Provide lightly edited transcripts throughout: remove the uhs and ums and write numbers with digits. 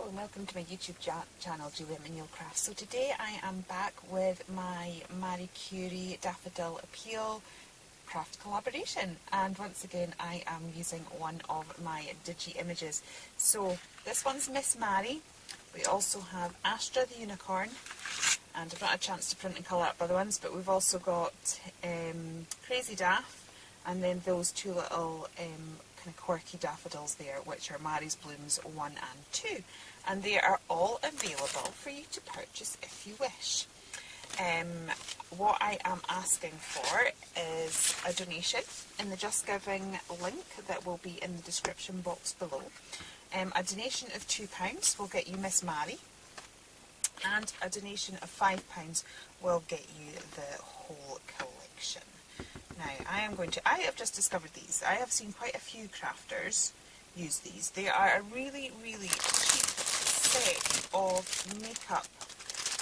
Hello and welcome to my YouTube channel, Julia Manuel Crafts. So today I am back with my Marie Curie Daffodil Appeal craft collaboration, and once again I am using one of my digi images. So this one's Miss Mary. We also have Astra the Unicorn, and I've not had a chance to print and colour up other ones, but we've also got Crazy Daff, and then those two little kind of quirky daffodils there, which are Mary's Blooms 1 and 2, and they are all available for you to purchase if you wish. What I am asking for is a donation in the Just Giving link that will be in the description box below. A donation of £2 will get you Miss Mary, and a donation of £5 will get you the whole collection. Now, I have just discovered these. I have seen quite a few crafters use these. They are a really, really cheap set of makeup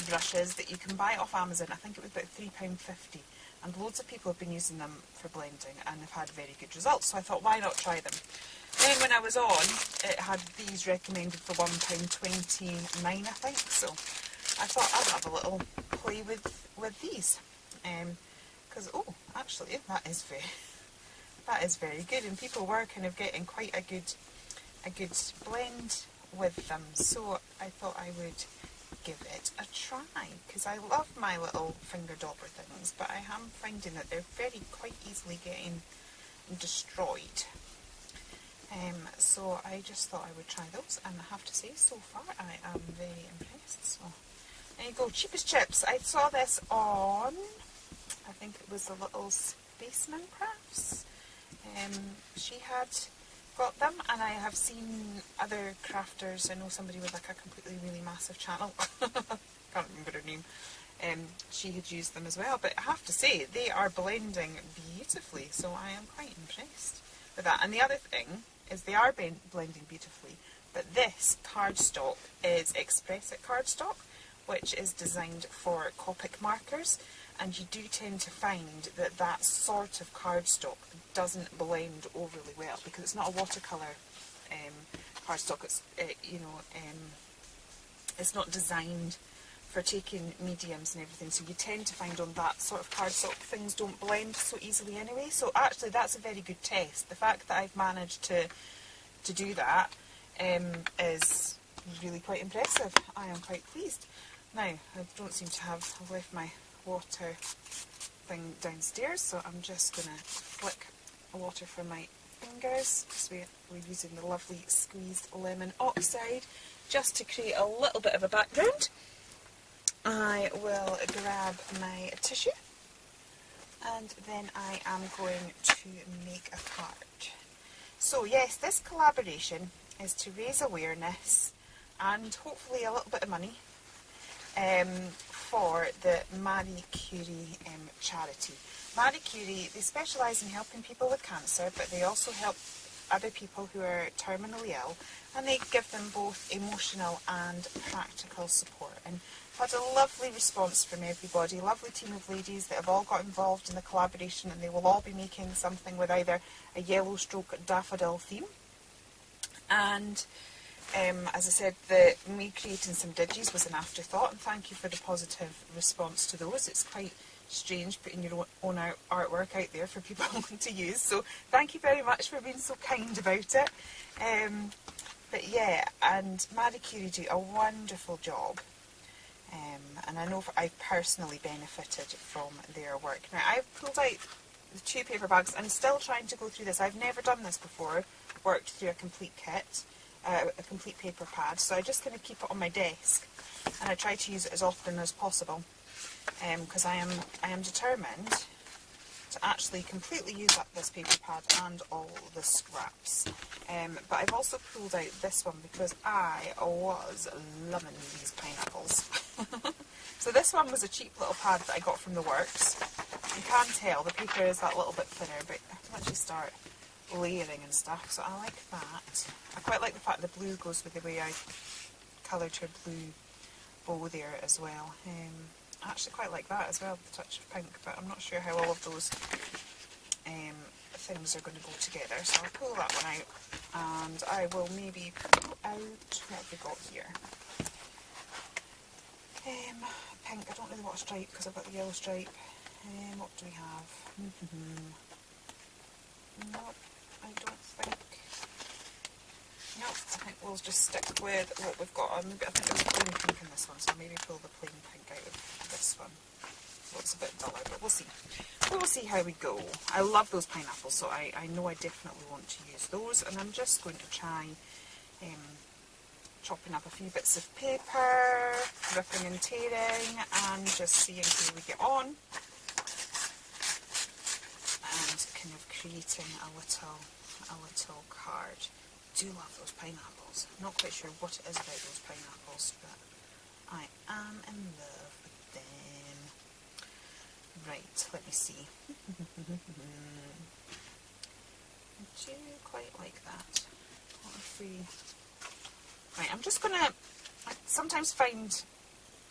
brushes that you can buy off Amazon. I think it was about £3.50, and loads of people have been using them for blending and have had very good results, so I thought, why not try them? Then when I was on, it had these recommended for £1.29, I think, so I thought I'd have a little play with these. Because, oh, actually, that is very good, and people were kind of getting quite a good blend with them, so I thought I would give it a try, because I love my little finger dauber things, but I am finding that they're quite easily getting destroyed. So I just thought I would try those, and I have to say, so far I am very impressed. So there you go, cheapest chips. I saw this on, I think it was the little Spaceman Crafts. She had got them, and I have seen other crafters. I know somebody with like a completely really massive channel, can't remember her name, she had used them as well, but I have to say they are blending beautifully, so I am quite impressed with that. And the other thing is they are blending beautifully, but this cardstock is Expressic cardstock, which is designed for Copic markers, and you do tend to find that that sort of cardstock doesn't blend overly well, because it's not a watercolour cardstock. It's not designed for taking mediums and everything, so you tend to find on that sort of cardstock things don't blend so easily anyway. So actually that's a very good test. The fact that I've managed to do that is really quite impressive. I am quite pleased. Now, I don't seem to have left my water thing downstairs, so I'm just going to flick water from my fingers, because we're using the lovely squeezed lemon oxide just to create a little bit of a background. I will grab my tissue, and then I am going to make a card. So yes, this collaboration is to raise awareness and hopefully a little bit of money for the Marie Curie charity. Marie Curie, they specialise in helping people with cancer, but they also help other people who are terminally ill, and they give them both emotional and practical support. And I've had a lovely response from everybody, lovely team of ladies that have all got involved in the collaboration, and they will all be making something with either a yellow stroke daffodil theme. And as I said, me creating some digis was an afterthought, and thank you for the positive response to those. It's quite strange putting your own artwork out there for people to use, so thank you very much for being so kind about it. But yeah, and Marie Curie do a wonderful job, and I know I've personally benefited from their work. Now, I've pulled out the 2 paper bags. I'm still trying to go through this. I've never done this before, worked through a complete kit, a complete paper pad, so I just kind of keep it on my desk, and I try to use it as often as possible, because I am determined to actually completely use up this paper pad and all the scraps. But I've also pulled out this one because I was loving these pineapples. So this one was a cheap little pad that I got from the works. You can tell the paper is that little bit thinner, but once you start layering and stuff, so I like that. I quite like the fact the blue goes with the way I coloured her blue bow there as well. I actually quite like that as well, with a touch of pink, but I'm not sure how all of those things are going to go together. So I'll pull that one out, and I will maybe pull out, what have we got here? Pink, I don't really want a stripe because I've got the yellow stripe. What do we have? Nope, I don't think. Nope, I think we'll just stick with what we've got. I think there's plain pink in this one, so maybe pull the plain pink out of this one. Looks a bit duller, but we'll see. We will see how we go. I love those pineapples, so I know I definitely want to use those, and I'm just going to try chopping up a few bits of paper, ripping and tearing, and just seeing how we get on, and kind of creating a little card. I do love those pineapples. I'm not quite sure what it is about those pineapples, but I am in love with them. Right, let me see. I do quite like that. What if we... Right, I'm just gonna... I sometimes find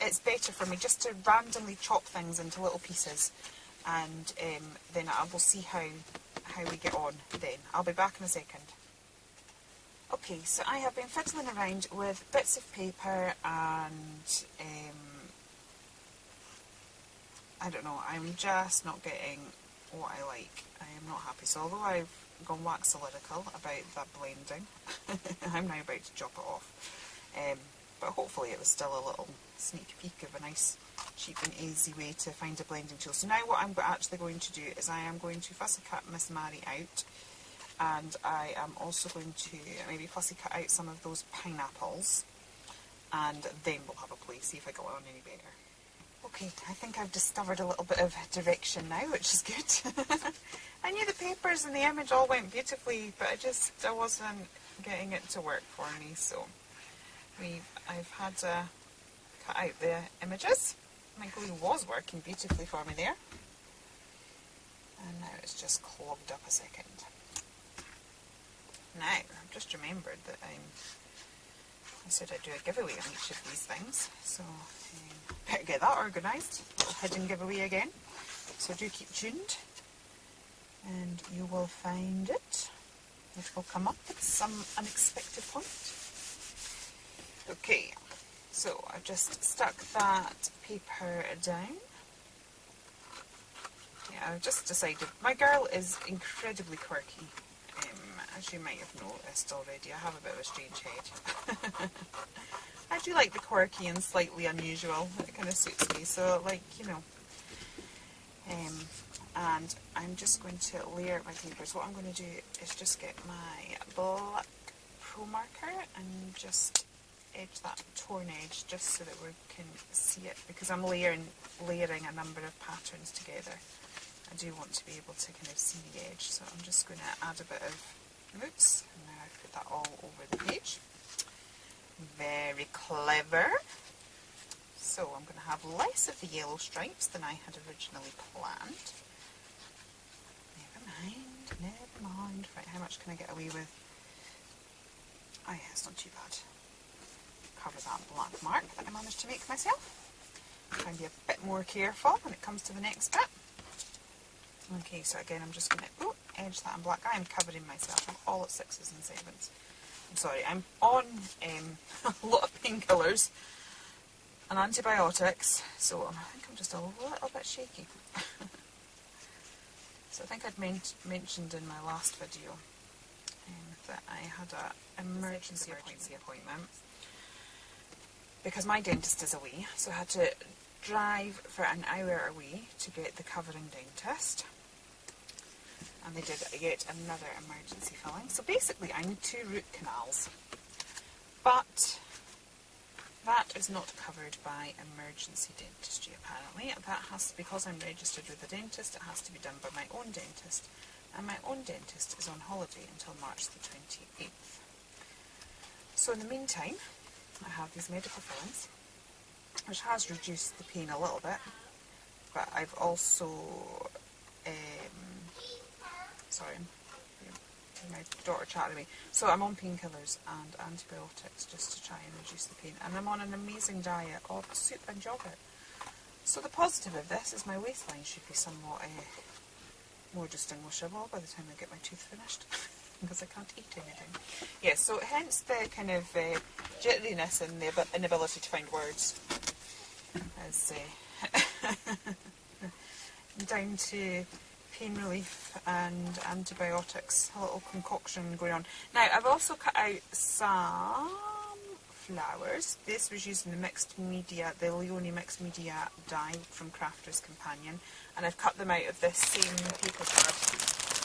it's better for me just to randomly chop things into little pieces, and then I will see how we get on then. I'll be back in a second. Okay, so I have been fiddling around with bits of paper and I don't know, I'm just not getting what I like. I am not happy. So although I've gone waxolytical about that blending, I'm now about to chop it off. But hopefully it was still a little sneak peek of a nice, cheap and easy way to find a blending tool. So now what I'm actually going to do is I am going to fussy cut Miss Mary out, and I am also going to maybe fussy cut out some of those pineapples, and then we'll have a play, see if I got on any better. Okay, I think I've discovered a little bit of direction now, which is good. I knew the papers and the image all went beautifully, but I wasn't getting it to work for me, so I've had to cut out the images. My glue was working beautifully for me there, and now it's just clogged up a second. Now, I've just remembered that I said I'd do a giveaway on each of these things, so better get that organised. Little hidden giveaway again. So do keep tuned, and you will find it. It will come up at some unexpected point. Okay, so I've just stuck that paper down. Yeah, I've just decided, my girl is incredibly quirky. As you might have noticed already, I have a bit of a strange head. I do like the quirky and slightly unusual. It kind of suits me. So, like, you know. And I'm just going to layer my papers. What I'm going to do is just get my black Pro marker and just edge that torn edge just so that we can see it, because I'm layering a number of patterns together. I do want to be able to kind of see the edge, so I'm just going to add a bit of roots, and now I've put that all over the page. Very clever. So I'm going to have less of the yellow stripes than I had originally planned. Never mind. Right, how much can I get away with? Oh yeah, it's not too bad. Cover that black mark that I managed to make myself. Try and be a bit more careful when it comes to the next bit. Okay, so again I'm just going to edge that in black. I am covering myself. I'm all at 6s and 7s. I'm sorry, I'm on a lot of painkillers and antibiotics, so I think I'm just a little bit shaky. So I think I'd mentioned in my last video that I had an emergency appointment because my dentist is away, so I had to drive for an hour away to get the covering dentist, and they did yet another emergency filling. So basically I need 2 root canals, but that is not covered by emergency dentistry apparently. That has to, because I'm registered with a dentist, it has to be done by my own dentist, and my own dentist is on holiday until March the 28th. So in the meantime I have these medical fillings, which has reduced the pain a little bit, but I've also, sorry, my daughter chatted me. So I'm on painkillers and antibiotics just to try and reduce the pain, and I'm on an amazing diet of soup and yogurt. So the positive of this is my waistline should be somewhat more distinguishable by the time I get my tooth finished, because I can't eat anything. Yeah, so hence the kind of jitteriness and the inability to find words, as down to pain relief and antibiotics, a little concoction going on. Now, I've also cut out some flowers. This was using the mixed media, the Leone mixed media die from Crafter's Companion, and I've cut them out of this same paper card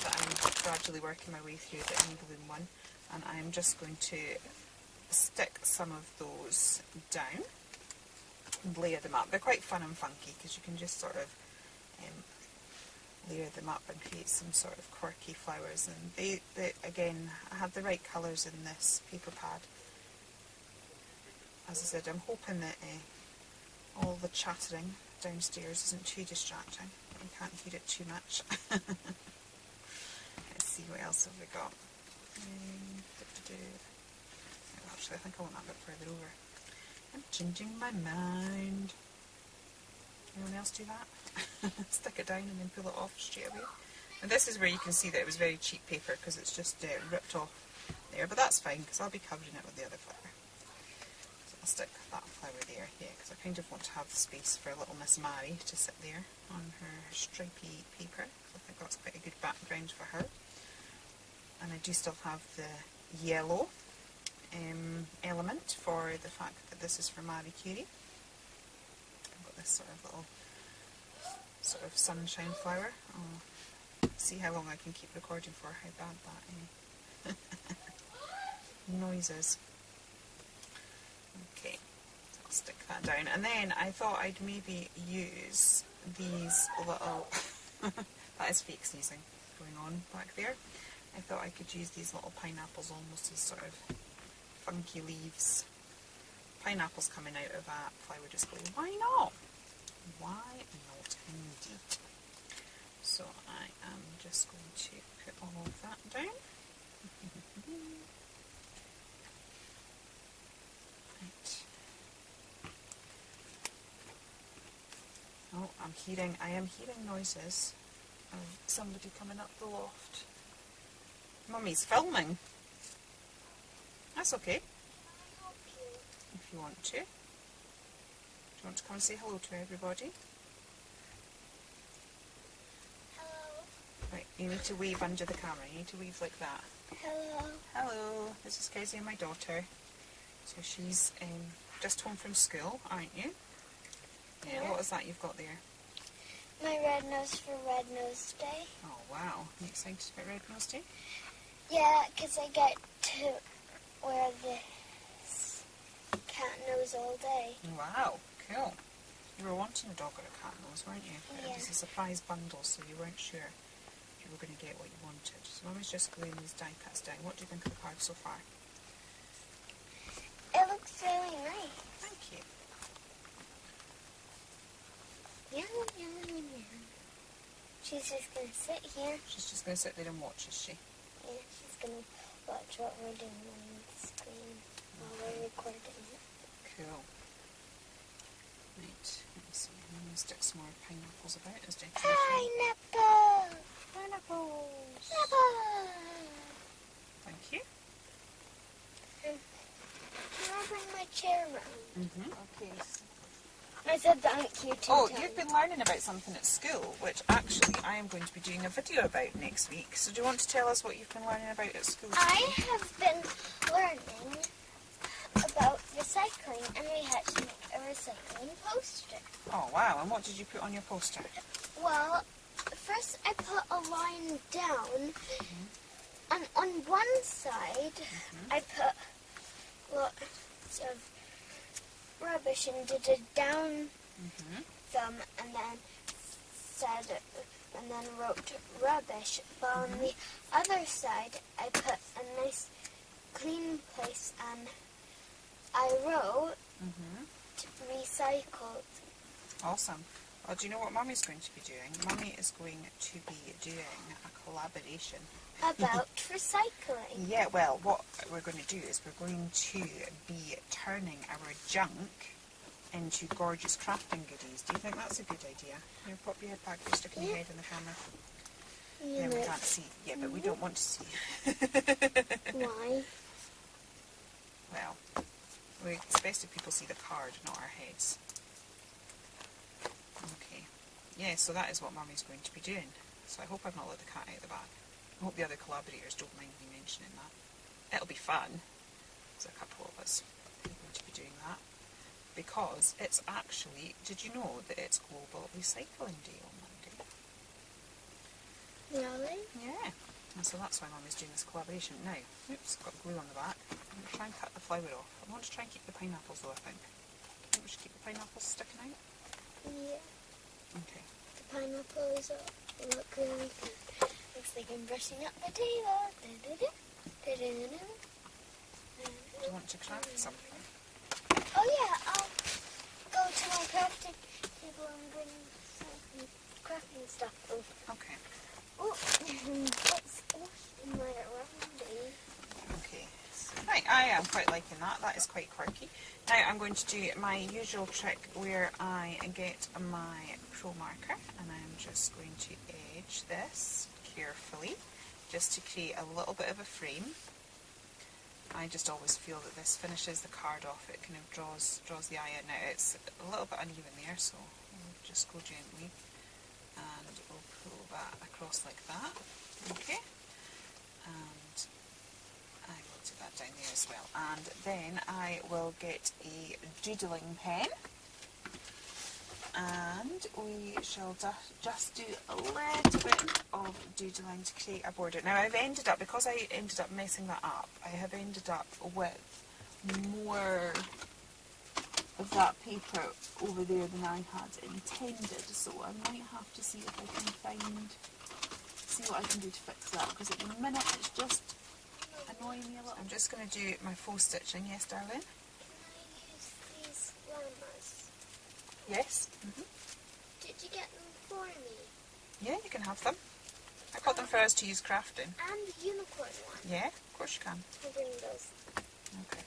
that I'm gradually working my way through, the In Bloom one, and I'm just going to stick some of those down and layer them up. They're quite fun and funky because you can just sort of layer them up and create some sort of quirky flowers, and they again, I have the right colours in this paper pad. As I said, I'm hoping that all the chattering downstairs isn't too distracting. You can't hear it too much. Let's see, what else have we got? Actually, I think I want that bit further over. I'm changing my mind. Anyone else do that? Stick it down and then pull it off straight away. And this is where you can see that it was very cheap paper because it's just ripped off there, but that's fine because I'll be covering it with the other flower. So I'll stick that flower there, yeah, because I kind of want to have space for little Miss Mary to sit there on her stripy paper. I think that's quite a good background for her. And I do still have the yellow element for the fact that this is for Marie Curie. I've got this sort of sunshine flower. Oh, see how long I can keep recording for, how bad that noise is. Okay, so I'll stick that down. And then I thought I'd maybe use these little, that is fake sneezing going on back there. I thought I could use these little pineapples almost as sort of funky leaves. Pineapples coming out of that flower display. Why not? Why not indeed? So I am just going to put all of that down. Right. Oh, I am hearing noises of somebody coming up the loft. Mummy's filming. That's okay. If you want to. Do you want to come and say hello to everybody? Hello. Right, you need to wave under the camera. You need to wave like that. Hello. Hello, this is Kezia, my daughter. So she's just home from school, aren't you? Yeah, what is that you've got there? My red nose for Red Nose Day. Oh wow, you excited about Red Nose Day? Yeah, because I get to wear this cat nose all day. Wow, cool. You were wanting a dog or a cat nose, weren't you? Yeah. It was a surprise bundle, so you weren't sure if you were going to get what you wanted. So Mummy's just gluing these die cuts down. What do you think of the card so far? It looks really nice. Thank you. Yum, yum, yum, yum. She's just going to sit here. She's just going to sit there and watch, is she? Yeah, she's going to watch what we're doing on the screen while we're recording it. Cool. Right, let me see. I'm going to stick some more pineapples about as decoration. Pineapple! Pineapples! Pineapple! Thank you. Can I bring my chair around? Okay. I said thank you to Oh, you've been learning about something at school, which actually I am going to be doing a video about next week. So do you want to tell us what you've been learning about at school? I have been learning about recycling, and we had to make a recycling poster. Oh wow, and what did you put on your poster? Well, first I put a line down, and on one side I put lots of rubbish and did a down thumb, and then wrote rubbish. But on the other side I put a nice clean place, and I wrote recycled. Awesome. Well, do you know what Mummy's going to be doing? Mummy is going to be doing a collaboration. About recycling. Yeah, well, what we're going to do is we're going to be turning our junk into gorgeous crafting goodies. Do you think that's a good idea? Here, pop your head back, you're sticking your head in the camera. Yeah, Then we can't see. Yeah, but we don't want to see. Why? Well, it's best if people see the card, not our heads. Okay. Yeah, so that is what Mummy's going to be doing. So I hope I've not let the cat out of the bag. I hope the other collaborators don't mind me mentioning that. It'll be fun. There's a couple of us who are going to be doing that. Because it's actually, did you know that it's Global Recycling Day on Monday? Really? Yeah. And so that's why Mummy's doing this collaboration. Now, oops, got glue on the back. I'm going to try and cut the flower off. I want to try and keep the pineapples though, I think. I think we should keep the pineapples sticking out. Yeah. Okay. The pineapples look really good. Looks like I'm brushing up the table. Do you want to craft something? Oh yeah, I'll go to my crafting table and bring some crafting stuff over. Okay. Oh, it's squished in my roundy. Okay. Right, I am quite liking that. That is quite quirky. Now I'm going to do my usual trick where I get my Pro marker and I'm just going to edge this carefully just to create a little bit of a frame. I just always feel that this finishes the card off. It kind of draws the eye in. Now it's a little bit uneven there, so we'll just go gently and we'll pull that across like that. Okay, and I will do that down there as well. And then I will get a doodling pen and we shall just do a little bit of doodling to create a border. Now because I ended up messing that up, I have ended up with more of that paper over there than I had intended, so I might have to see if I can see what I can do to fix that, because at the minute it's just annoying me a little. I'm just going to do my faux stitching. Yes, darling? Can I use these llamas? Yes. Did you get them for me? Yeah, you can have them. I got them for us to use crafting. And the unicorn one. Yeah, of course you can. I'll bring those. Okay.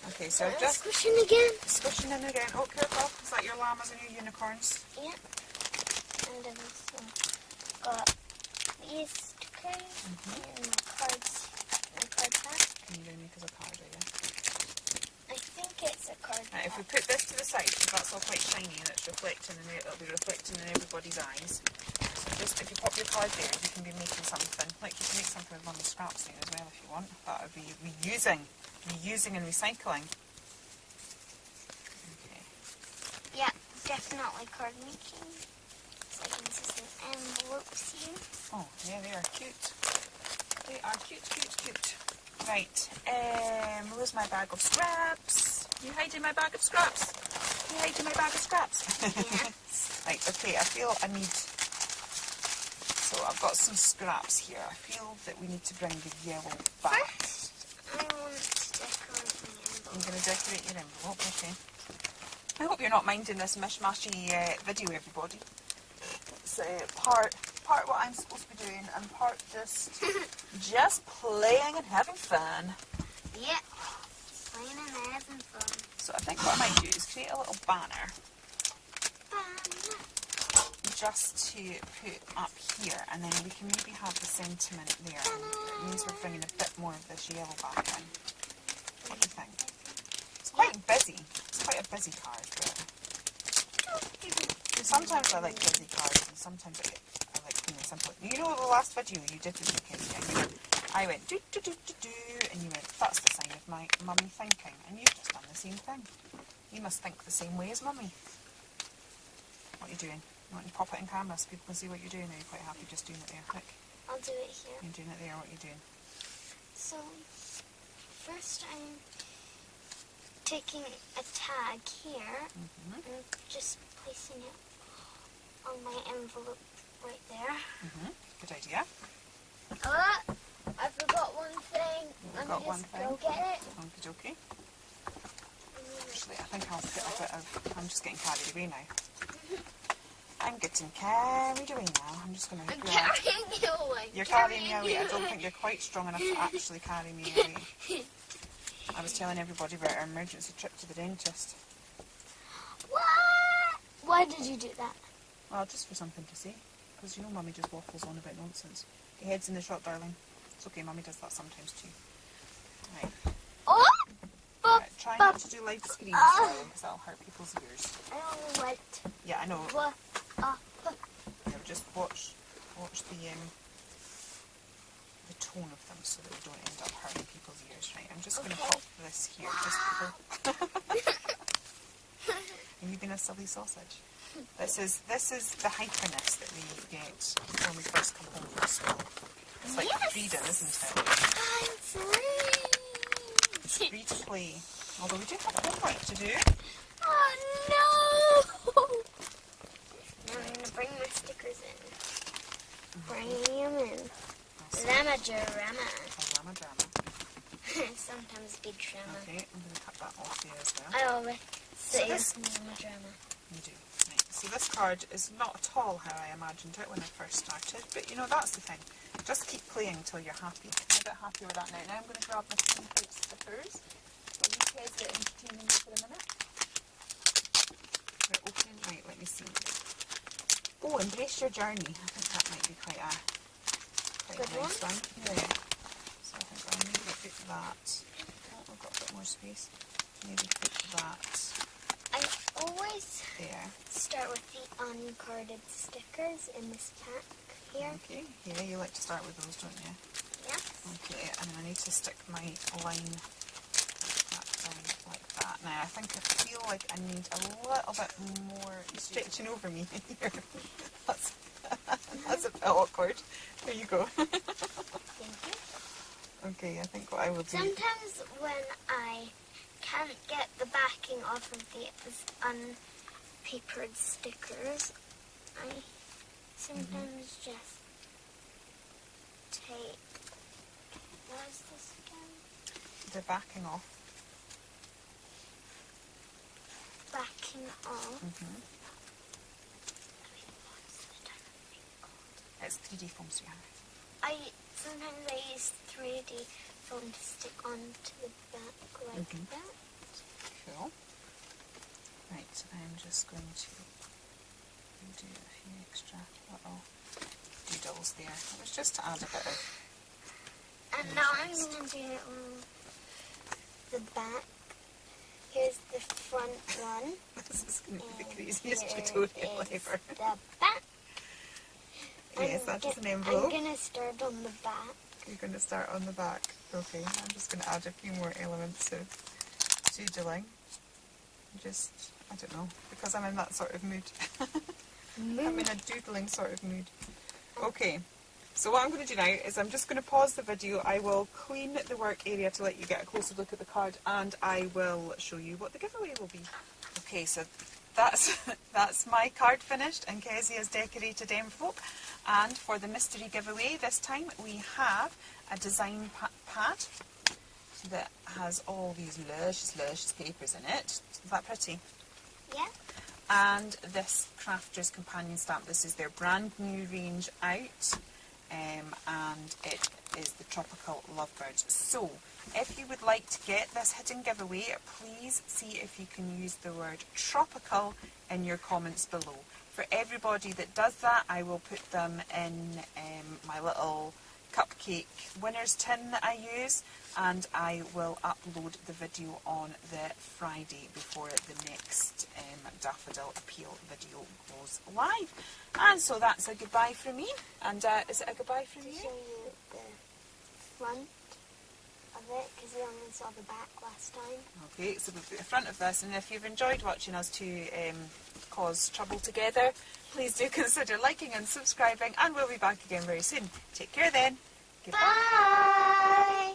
Okay, so just squishing again. squishing in again. Oh, careful. Is that your llamas and your unicorns? Yeah. And I've also got these stickers and my cards. My card pack. Can you do make us a card, are you? I think it's a card Now, pack. if we put this to the side, because that's all quite shiny and it's reflecting, and it'll be reflecting in everybody's eyes. So just if you pop your card there, you can be making something. Like you can make something with Mummy's scraps there as well if you want. That would be reusing and recycling. Okay. Yeah, definitely card making. So I can see some envelopes here. Oh, yeah, they are cute. They are cute, cute, cute. Right, where's my bag of scraps? You hiding my bag of scraps? You hiding my bag of scraps? Yeah. Right, okay, I feel I need... So I've got some scraps here. I feel that we need to bring the yellow back. First, I want to decorate my envelope. I'm going to decorate your envelope, okay. I hope you're not minding this mishmashy video, everybody. It's part what I'm supposed to be doing and part just playing and having fun. Yeah, playing and having fun. So I think what I might do is create a little banner just to put up here, and then we can maybe have the sentiment there. It means we're bringing a bit more of this yellow back in. What do you think? It's quite busy. It's quite a busy card, but sometimes I like busy cards and sometimes I like clean and simple. You know the last video you did with me, Kenny, I went do do do do do, and you went, that's the sign of my mummy thinking, and you've just done the same thing. You must think the same way as mummy. What are you doing? You want to pop it in camera so people can see what you're doing, or are you quite happy just doing it there? Quick. I'll do it here. You're doing it there, what are you doing? So, first I'm taking a tag here and just placing it on my envelope right there. Good idea. I forgot one thing. Let me just go get it. Okie dokie. Actually, I think I'll put a bit of... I'm just getting carried away now. I'm getting carried away now. I'm just going to... I'm carrying you away. You're carrying me away. I don't think you're quite strong enough to actually carry me away. I was telling everybody about our emergency trip to the dentist. What? Why did you do that? Well, just for something to see. because you know Mummy just waffles on about nonsense. Your head's in the shot, darling. It's okay, Mummy does that sometimes too. Right. Oh! Right, try not to do live screens, darling, because that'll hurt people's ears. I don't know what. Yeah, I know. What? Yeah, just watch the tone of them so that we don't end up hurting people's ears. Right, I'm just going to pop this here. Have you been a silly sausage? This is the hyperness that we get when we first come home from school. It's like freedom, isn't it? I'm free. It's free to play. Although we do have homework to do. Oh no! I'm going to bring my stickers in. Bring them in. Llama drama. Llama drama. Sometimes be drama. Okay, I'm going to cut that off there as well. I always say llama drama. You do. Right. So this card is not at all how I imagined it when I first started, but you know, that's the thing. Just keep playing until you're happy. I'm a bit happy with that now. Now I'm going to grab my template stickers. Will you guys get entertaining for a minute? They're open. Right, let me see. Oh, embrace your journey. I think that might be quite a nice one. Yeah. So I think I'll maybe put that. Oh, I've got a bit more space. Maybe put that. I always there. Start with the uncarded stickers in this pack here. Okay, yeah, you like to start with those, don't you? Yeah. Okay, and then I need to stick my line down like that. Now, I think I feel like I need a little bit more stretching over me here. That's a bit awkward. There you go. Thank you. Okay, I think what I will do... Sometimes when I can't get the backing off of the unpapered stickers, I sometimes just take... What is this again? The backing off. Backing off. It's 3D foam, sweetheart. Sometimes I use 3D foam to stick onto the back like that. Cool. Right, I'm just going to do a few extra little doodles there. It was just to add a bit of... And now I'm going to do the back. Here's the front one. This is going to be the craziest tutorial ever. The back. Yes, that is an envelope. I'm going to start on the back. You're going to start on the back. Okay, I'm just going to add a few more elements of doodling. Just, I don't know, because I'm in that sort of mood. I'm in a doodling sort of mood. Okay, so what I'm going to do now is I'm just going to pause the video. I will clean the work area to let you get a closer look at the card, and I will show you what the giveaway will be. Okay, so that's my card finished, and Kezia's decorated envelope. And for the mystery giveaway this time, we have a design pad that has all these luscious papers in it. Is that pretty? Yeah. And this Crafter's Companion stamp. This is their brand new range out, and it is the Tropical Lovebirds. So, if you would like to get this hidden giveaway, please see if you can use the word tropical in your comments below. For everybody that does that, I will put them in my little cupcake winners tin that I use, and I will upload the video on the Friday before the next Daffodil Appeal video goes live. And so that's a goodbye from me. And is it a goodbye from you? To show you the front of it, because we only saw the back last time. Okay, so we've got the front of this, and if you've enjoyed watching us two cause trouble together, please do consider liking and subscribing, and we'll be back again very soon. Take care then. Goodbye. Bye!